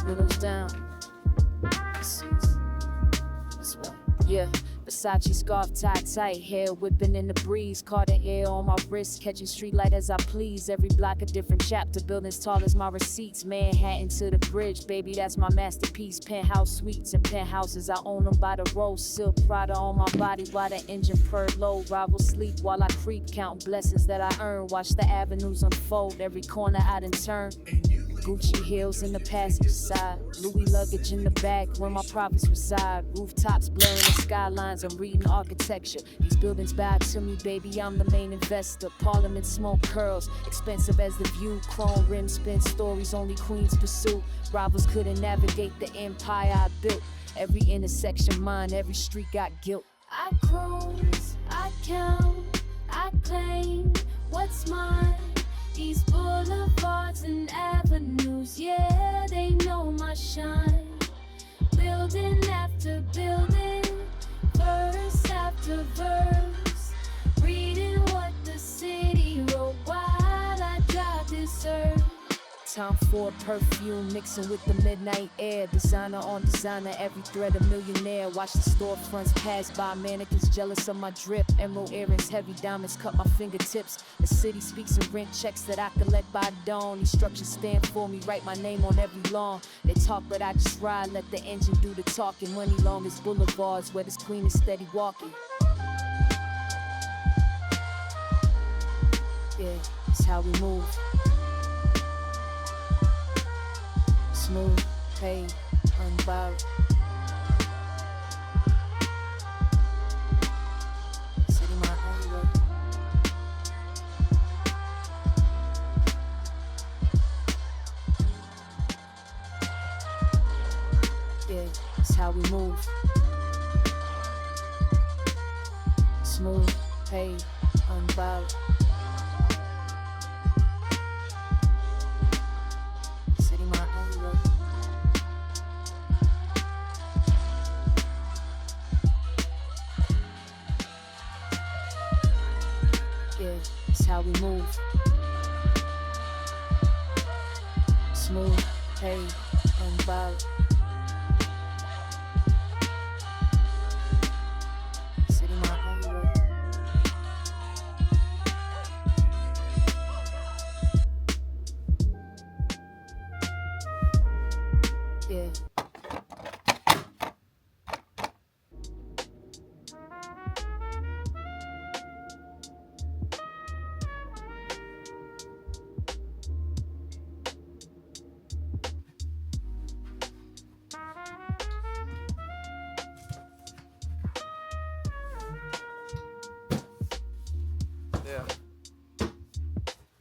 windows down. Yeah, Versace scarf tied tight, hair whipping in the breeze, Carter air on my wrist, catching street light as I please. Every block a different chapter, buildings tall as my receipts. Manhattan to the bridge, baby, that's my masterpiece. Penthouse suites and penthouses, I own them by the row. Silk Prada on my body while the engine purred low. Rivals sleep while I creep, count blessings that I earn. Watch the avenues unfold, every corner I done turn. Gucci heels in the passenger side, Louis luggage in the back where my profits reside. Rooftops blurring the skylines, I'm reading architecture. These buildings bow to me, baby, I'm the main investor. Parliament smoke curls, expensive as the view. Chrome rims spin stories only queens pursue. Rivals couldn't navigate the empire I built. Every intersection mine, every street got guilt. I cruise, I count, I claim what's mine. These boulevards and avenues, yeah, they know my shine. Building after building, verse after verse, reading what the city wrote while I drive this earth. Tom Ford perfume mixing with the midnight air. Designer on designer, every thread a millionaire. Watch the storefronts pass by, mannequins jealous of my drip. Emerald earrings, heavy diamonds cut my fingertips. The city speaks in rent checks that I collect by dawn. These structures stand for me, write my name on every lawn. They talk but I just ride, let the engine do the talking. Money long as boulevards where this queen is steady walking. Yeah, it's how we move. Smooth, paid, unbowed. City my Hollywood. Yeah, it's how we move. Smooth, paid, unbowed. It's how we move. Smooth, paid, unbowed. City my Hollywood. Yeah.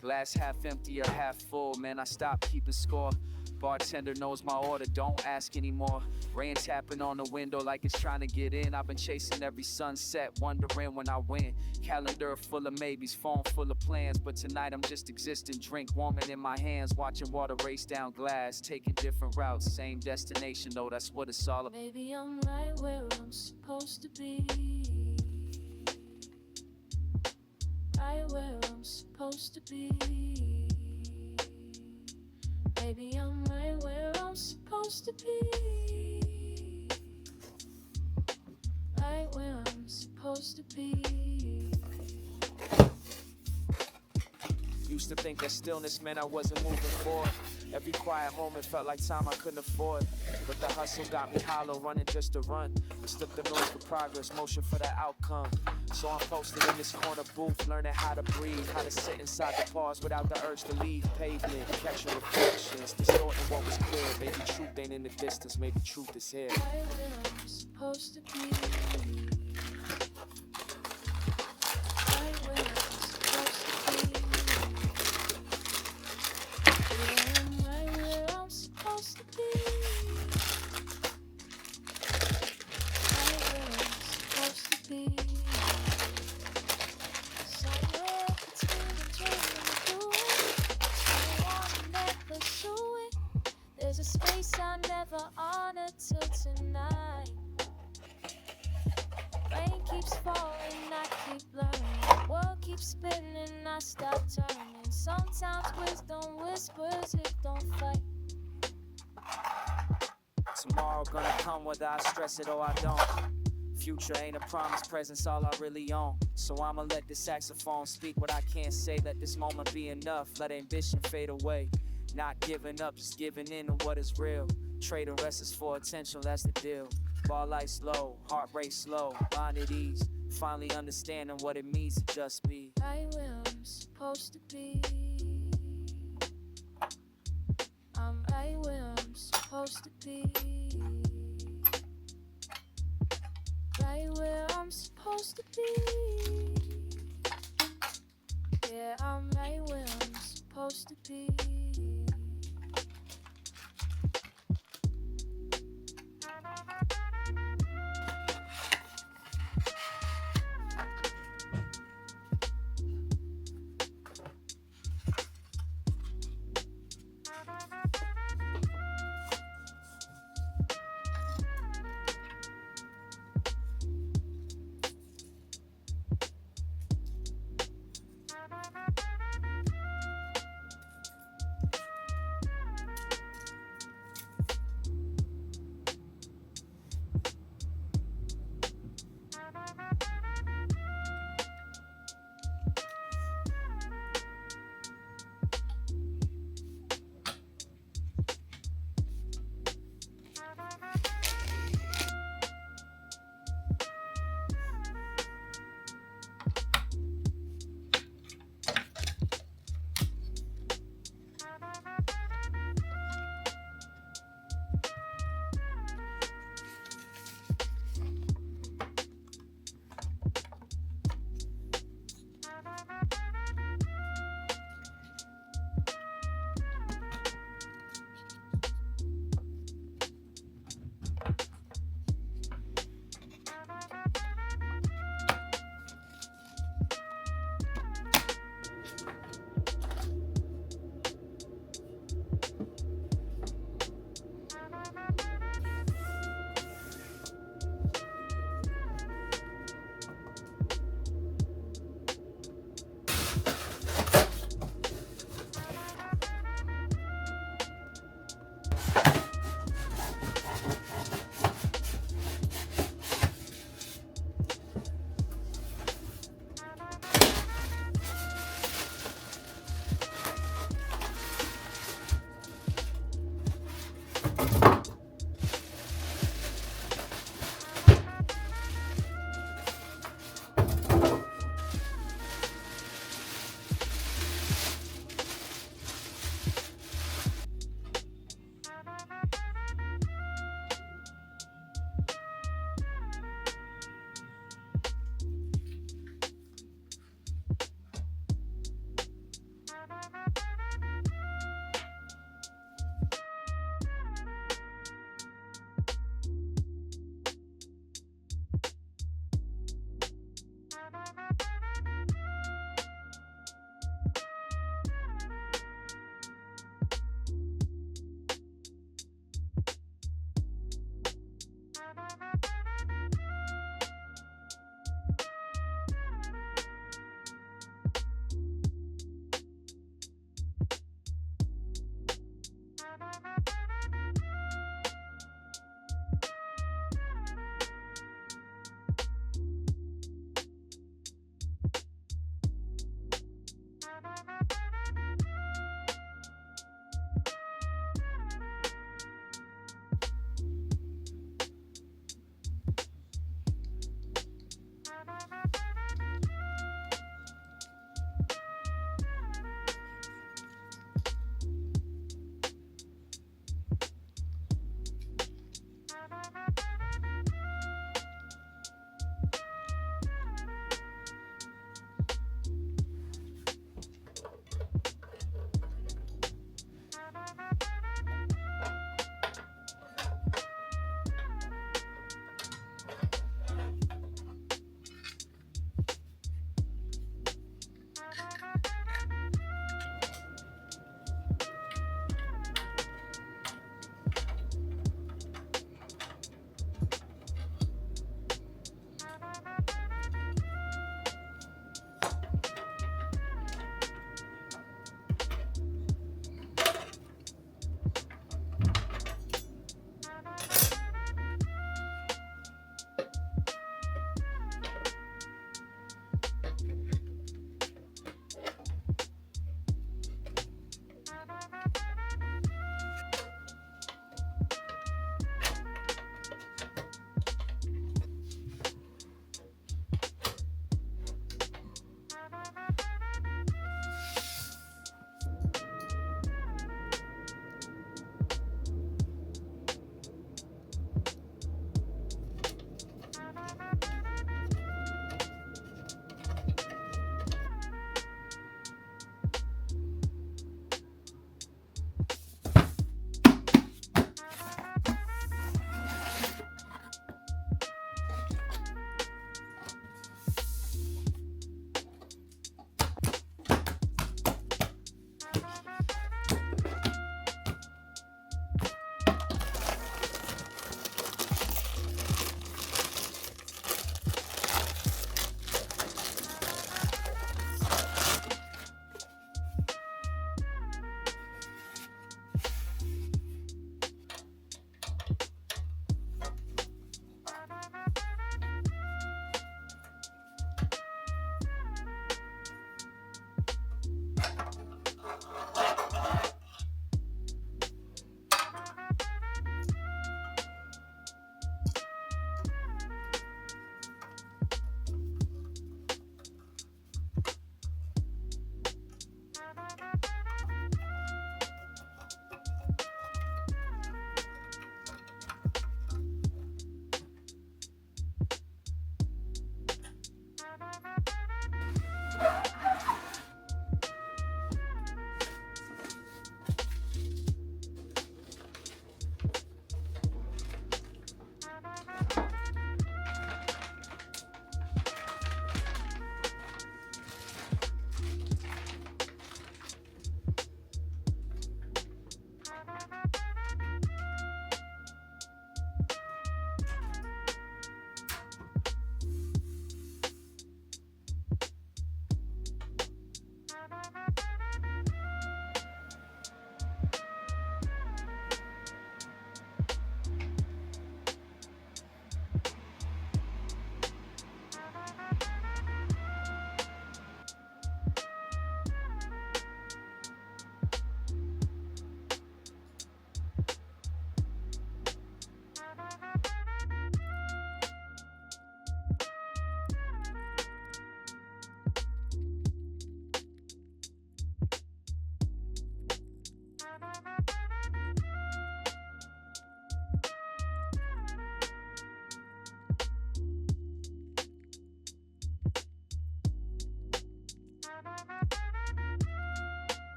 Glass half empty or half full, man, I stopped keeping score. Bartender knows my order, don't ask anymore. Rain tapping on the window like it's trying to get in. I've been chasing every sunset, wondering when I win. Calendar full of maybes, phone full of plans, but tonight I'm just existing. Drink warming in my hands, watching water race down glass. Taking different routes, same destination though, that's what it's all about. Maybe I'm right where I'm supposed to be. Right where I'm supposed to be. Maybe I'm right where I'm supposed to be. Right where I'm supposed to be. Used to think that stillness meant I wasn't moving forward. Every quiet moment felt like time I couldn't afford. But the hustle got me hollow, running just to run. Mistook the noise for progress, motion for the outcome. So I'm posted in this corner booth, learning how to breathe, how to sit inside the pause without the urge to leave. Pavement, catching reflections, distorting what was clear. Maybe truth ain't in the distance, maybe truth is here. Right where I'm supposed to be. Right where I'm supposed to be. Yeah, I'm right where I'm supposed to be. Right where I'm supposed to be. Somewhere between the dream and the doing. I wanna never pursue it. There's a space I never honored till tonight. Rain keeps falling, I keep learning. World keeps spinning, I stop turning. Sometimes wisdom whispers, it don't fight. Tomorrow gonna come whether I stress it or I don't. Future ain't a promise, present's all I really own. So I'ma let this saxophone speak what I can't say. Let this moment be enough, let ambition fade away. Not giving up, just giving in to what is real. Trading restless for attention, that's the deal. Ball light slow, heart rate slow, mind at ease. Finally understanding what it means to just be. Right where I'm supposed to be. I'm right where I'm supposed to be. Right where I'm supposed to be. Yeah, I'm right where I'm supposed to be.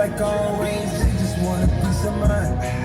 like always, they just want a piece of mind.